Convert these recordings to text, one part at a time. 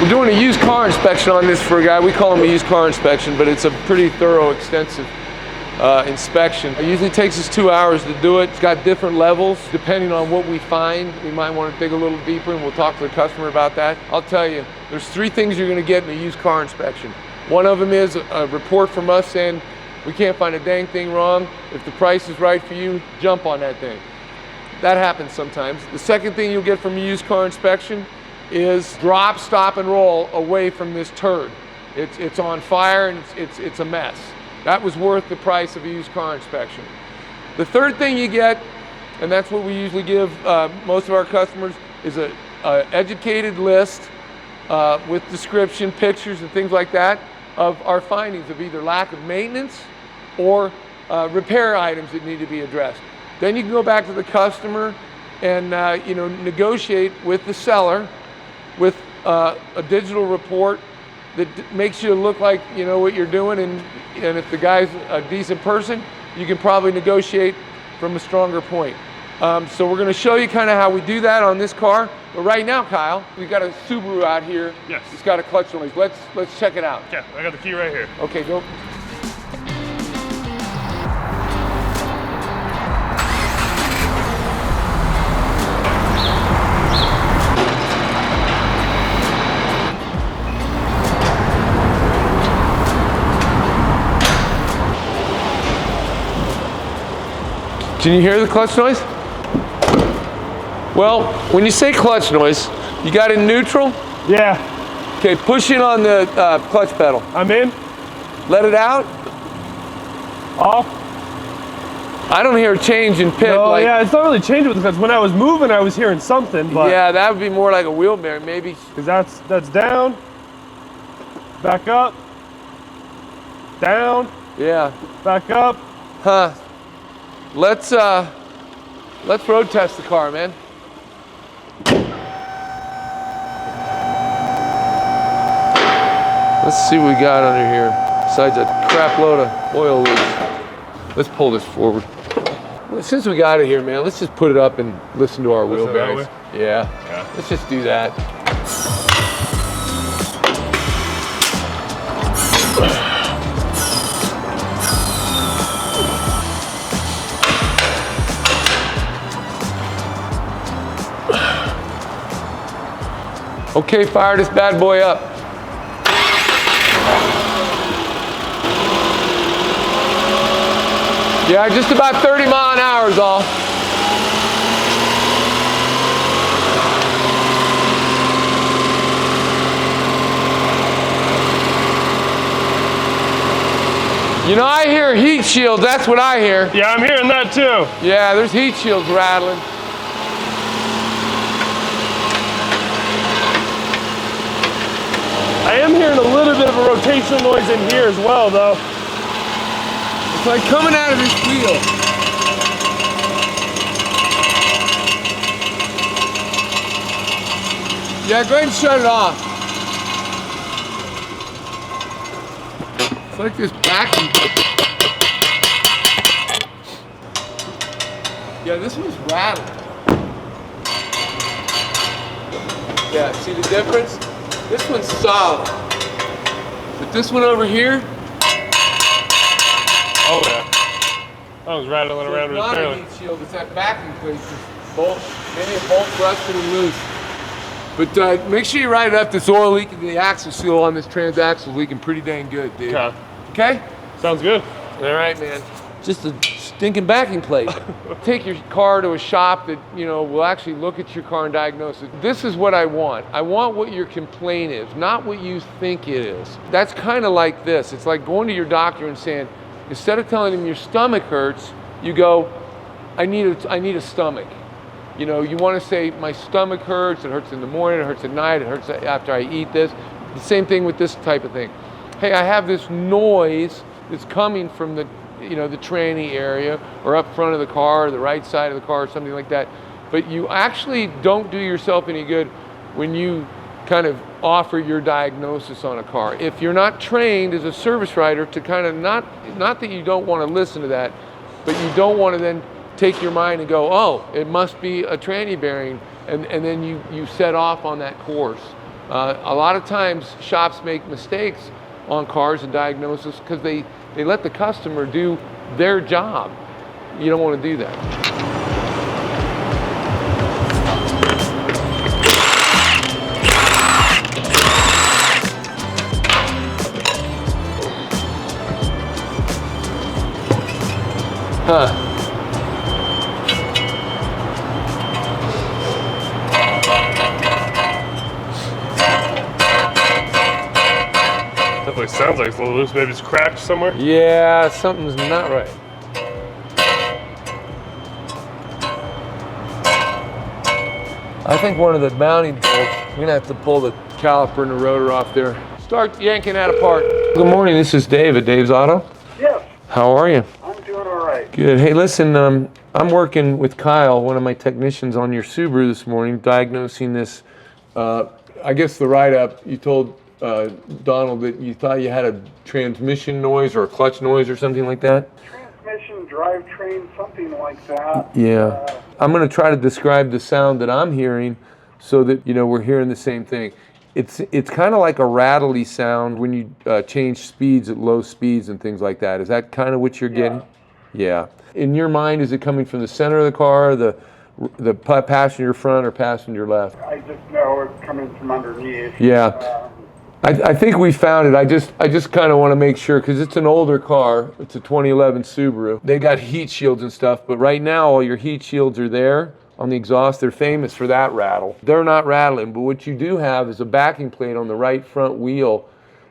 We're doing a used car inspection on this for a guy. We call them a used car inspection, but it's a pretty thorough, extensive inspection. It usually takes us 2 hours to do it. It's got different levels. Depending on what we find, we might want to dig a little deeper, and we'll talk to the customer about that. I'll tell you, there's 3 things you're going to get in a used car inspection. One of them is a report from us saying, we can't find a dang thing wrong. If the price is right for you, jump on that thing. That happens sometimes. The second thing you'll get from a used car inspection is drop, stop, and roll away from this turd. It's on fire and it's a mess. That was worth the price of a used car inspection. The third thing you get, and that's what we usually give most of our customers, is a educated list with description, pictures, and things like that of our findings of either lack of maintenance or repair items that need to be addressed. Then you can go back to the customer and negotiate with the seller with a digital report that makes you look like you know what you're doing, and if the guy's a decent person, you can probably negotiate from a stronger point. So we're going to show you kind of how we do that on this car. But right now, Kyle, we've got a Subaru out here. Yes. It's got a clutch noise. Let's check it out. Yeah, I got the key right here. Okay, go. Can you hear the clutch noise? Well, when you say clutch noise, you got it in neutral? Yeah. Okay, push in on the clutch pedal. I'm in. Let it out. Off. I don't hear a change in pit. No, yeah, it's not really changing with the clutch. When I was moving, I was hearing something, but yeah, that would be more like a wheel bearing, maybe. Because that's down, back up, down. Yeah. Back up. Huh. Let's road test the car, man. Let's see what we got under here, besides a crap load of oil leaks. Let's pull this forward. Well, since we got it here, man, let's just put it up and listen to our wheel bearings. Yeah, let's just do that. Okay, fire this bad boy up. Yeah, just about 30 mile an hour is all. You know, I hear heat shields, that's what I hear. Yeah, I'm hearing that too. Yeah, there's heat shields rattling. I am hearing a little bit of a rotational noise in here as well, though. It's like coming out of this wheel. Yeah, go ahead and shut it off. It's like this vacuum. Yeah, this one's rattling. Yeah, see the difference? This one's solid. But this one over here, oh yeah. That was rattling around with it's not a heat shield, it's that backing plate. Maybe a bolt rusted and loose. But make sure you ride it up. This oil leak in the axle seal on this transaxle is leaking pretty dang good, dude. Okay. Okay? Sounds good. All right, man. Just a stinking backing plate. Take your car to a shop that, will actually look at your car and diagnose it. This is what I want. I want what your complaint is, not what you think it is. That's kind of like this. It's like going to your doctor and saying, instead of telling him your stomach hurts, you go, I need a stomach. You want to say, my stomach hurts, it hurts in the morning, it hurts at night, it hurts after I eat this. The same thing with this type of thing. Hey, I have this noise that's coming from the tranny area or up front of the car or the right side of the car or something like that. But you actually don't do yourself any good when you kind of offer your diagnosis on a car. If you're not trained as a service writer to kind of not that you don't want to listen to that, but you don't want to then take your mind and go, oh, it must be a tranny bearing, and then you set off on that course. A lot of times shops make mistakes on cars and diagnosis because they let the customer do their job. You don't want to do that. Huh. Definitely sounds like it's a little loose. Maybe it's cracked somewhere. Yeah, something's not right. I think one of the mounting bolts, we're gonna have to pull the caliper and the rotor off there. Start yanking that apart. Good morning, this is Dave at Dave's Auto. Yes, How are you? I'm doing all right. Good. Hey, listen, I'm working with Kyle, one of my technicians, on your Subaru this morning, diagnosing this. I guess the write-up, you told Donald that you thought you had a transmission noise or a clutch noise or something like that? Transmission, drivetrain, something like that. Yeah. I'm going to try to describe the sound that I'm hearing so that, we're hearing the same thing. It's kind of like a rattly sound when you change speeds at low speeds and things like that. Is that kind of what you're getting? Yeah. In your mind, is it coming from the center of the car, the passenger front or passenger left? I just know it's coming from underneath. Yeah. I think we found it. I just kind of want to make sure because it's an older car. It's a 2011 Subaru. They got heat shields and stuff, but right now all your heat shields are there on the exhaust. They're famous for that rattle. They're not rattling, but what you do have is a backing plate on the right front wheel,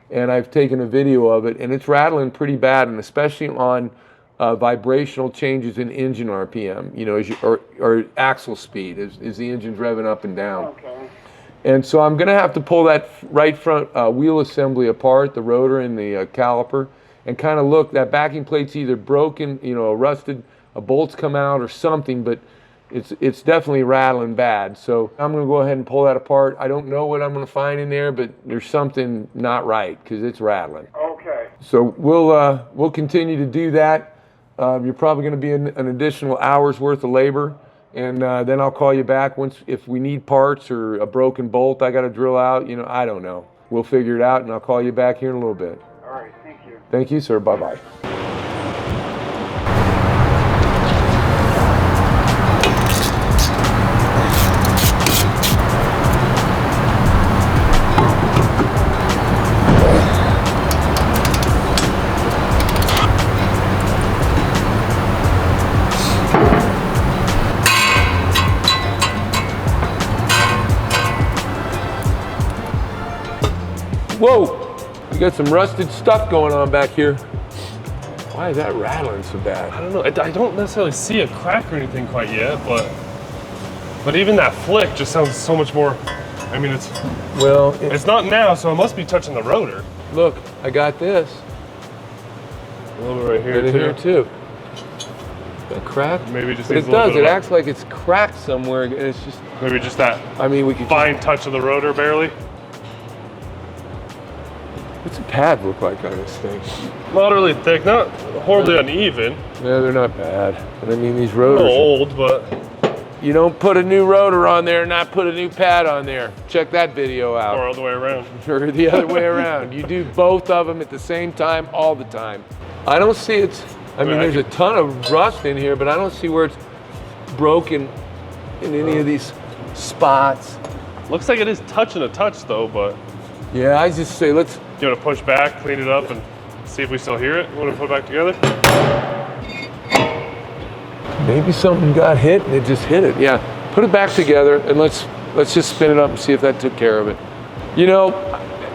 and I've taken a video of it, and it's rattling pretty bad, and especially on vibrational changes in engine RPM, or axle speed as the engine's revving up and down. Okay. And so I'm going to have to pull that right front wheel assembly apart, the rotor and the caliper, and kind of look. That backing plate's either broken, rusted, a bolt's come out or something, but it's definitely rattling bad. So I'm going to go ahead and pull that apart. I don't know what I'm going to find in there, but there's something not right because it's rattling. Okay. So we'll continue to do that. You're probably going to be an additional hour's worth of labor. And then I'll call you back if we need parts or a broken bolt I got to drill out. I don't know. We'll figure it out, and I'll call you back here in a little bit. All right, thank you. Thank you, sir. Bye-bye. Whoa, you got some rusted stuff going on back here. Why is that rattling so bad? I don't know. I don't necessarily see a crack or anything quite yet, but even that flick just sounds so much more. I mean, it's not now, so it must be touching the rotor. Look, I got this. A little bit right here And too. here too. That crack? Maybe just but needs it a little does. bit It of acts like it's cracked somewhere, and it's just. maybe just that I mean, we could. fine touch of the rotor, barely. What's a pad look like on this thing? Not really thick, not horribly uneven. Yeah, they're not bad. And I mean, these A rotors. little old, but You don't put a new rotor on there and not put a new pad on there. Check that video out. or all the way around. Or the other way around. You do both of them at the same time, all the time. I don't see it's. I mean, there's a ton of rust in here, but I don't see where it's broken in any of these spots. Looks like it is touching a touch though, but Yeah, I just say let's. you want to push back, clean it up, and see if we still hear it? Want to put it back together? Maybe something got hit and it just hit it. Yeah, put it back together and let's just spin it up and see if that took care of it.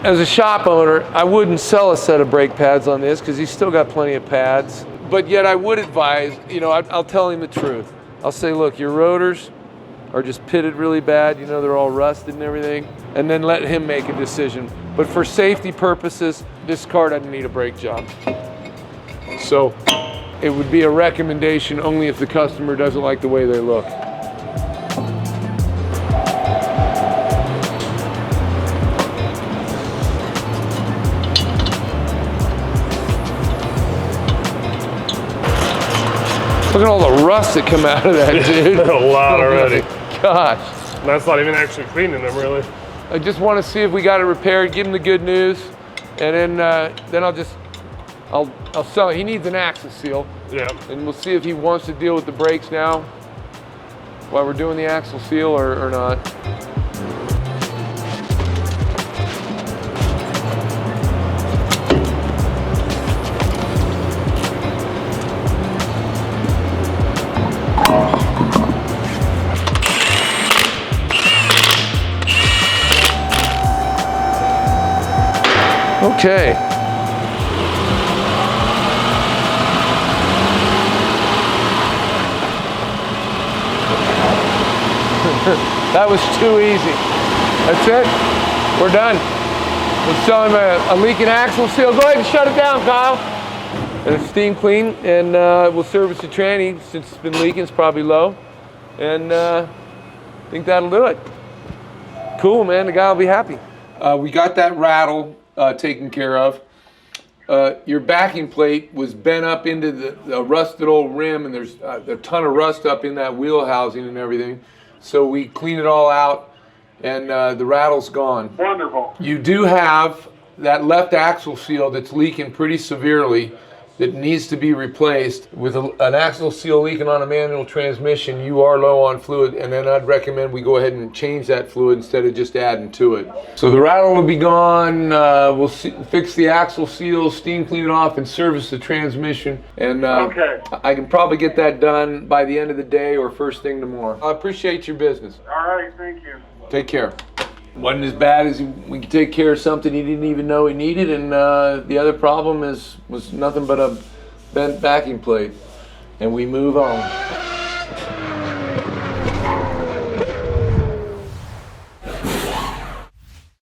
As a shop owner, I wouldn't sell a set of brake pads on this because he's still got plenty of pads. But yet I would advise, I'll tell him the truth. I'll say, look, your rotors are just pitted really bad. They're all rusted and everything. And then let him make a decision. But for safety purposes, this car doesn't need a brake job. So it would be a recommendation only if the customer doesn't like the way they look. Look at all the rust that come out of that, dude. A lot already. Gosh. That's not even actually cleaning them, really. I just want to see if we got it repaired, give him the good news, and then I'll sell it. He needs an axle seal. Yeah. And we'll see if he wants to deal with the brakes now while we're doing the axle seal or not. Okay. That was too easy. That's it. We're done. We'll sell him a leaking axle seal. Go ahead and shut it down, Kyle. And it's steam clean, and we'll service the tranny since it's been leaking. It's probably low, and I think that'll do it. Cool, man. The guy will be happy. We got that rattle taken care of. Your backing plate was bent up into the rusted old rim, and there's a ton of rust up in that wheel housing and everything. So we cleaned it all out, and the rattle's gone. Wonderful. You do have that left axle seal that's leaking pretty severely that needs to be replaced. With an axle seal leaking on a manual transmission, you are low on fluid, and then I'd recommend we go ahead and change that fluid instead of just adding to it. So the rattle will be gone. We'll fix the axle seal, steam clean it off, and service the transmission. And Okay. I can probably get that done by the end of the day or first thing tomorrow. I appreciate your business. All right, thank you. Take care. Wasn't as bad as we could take care of something he didn't even know he needed, and the other problem was nothing but a bent backing plate, and we move on.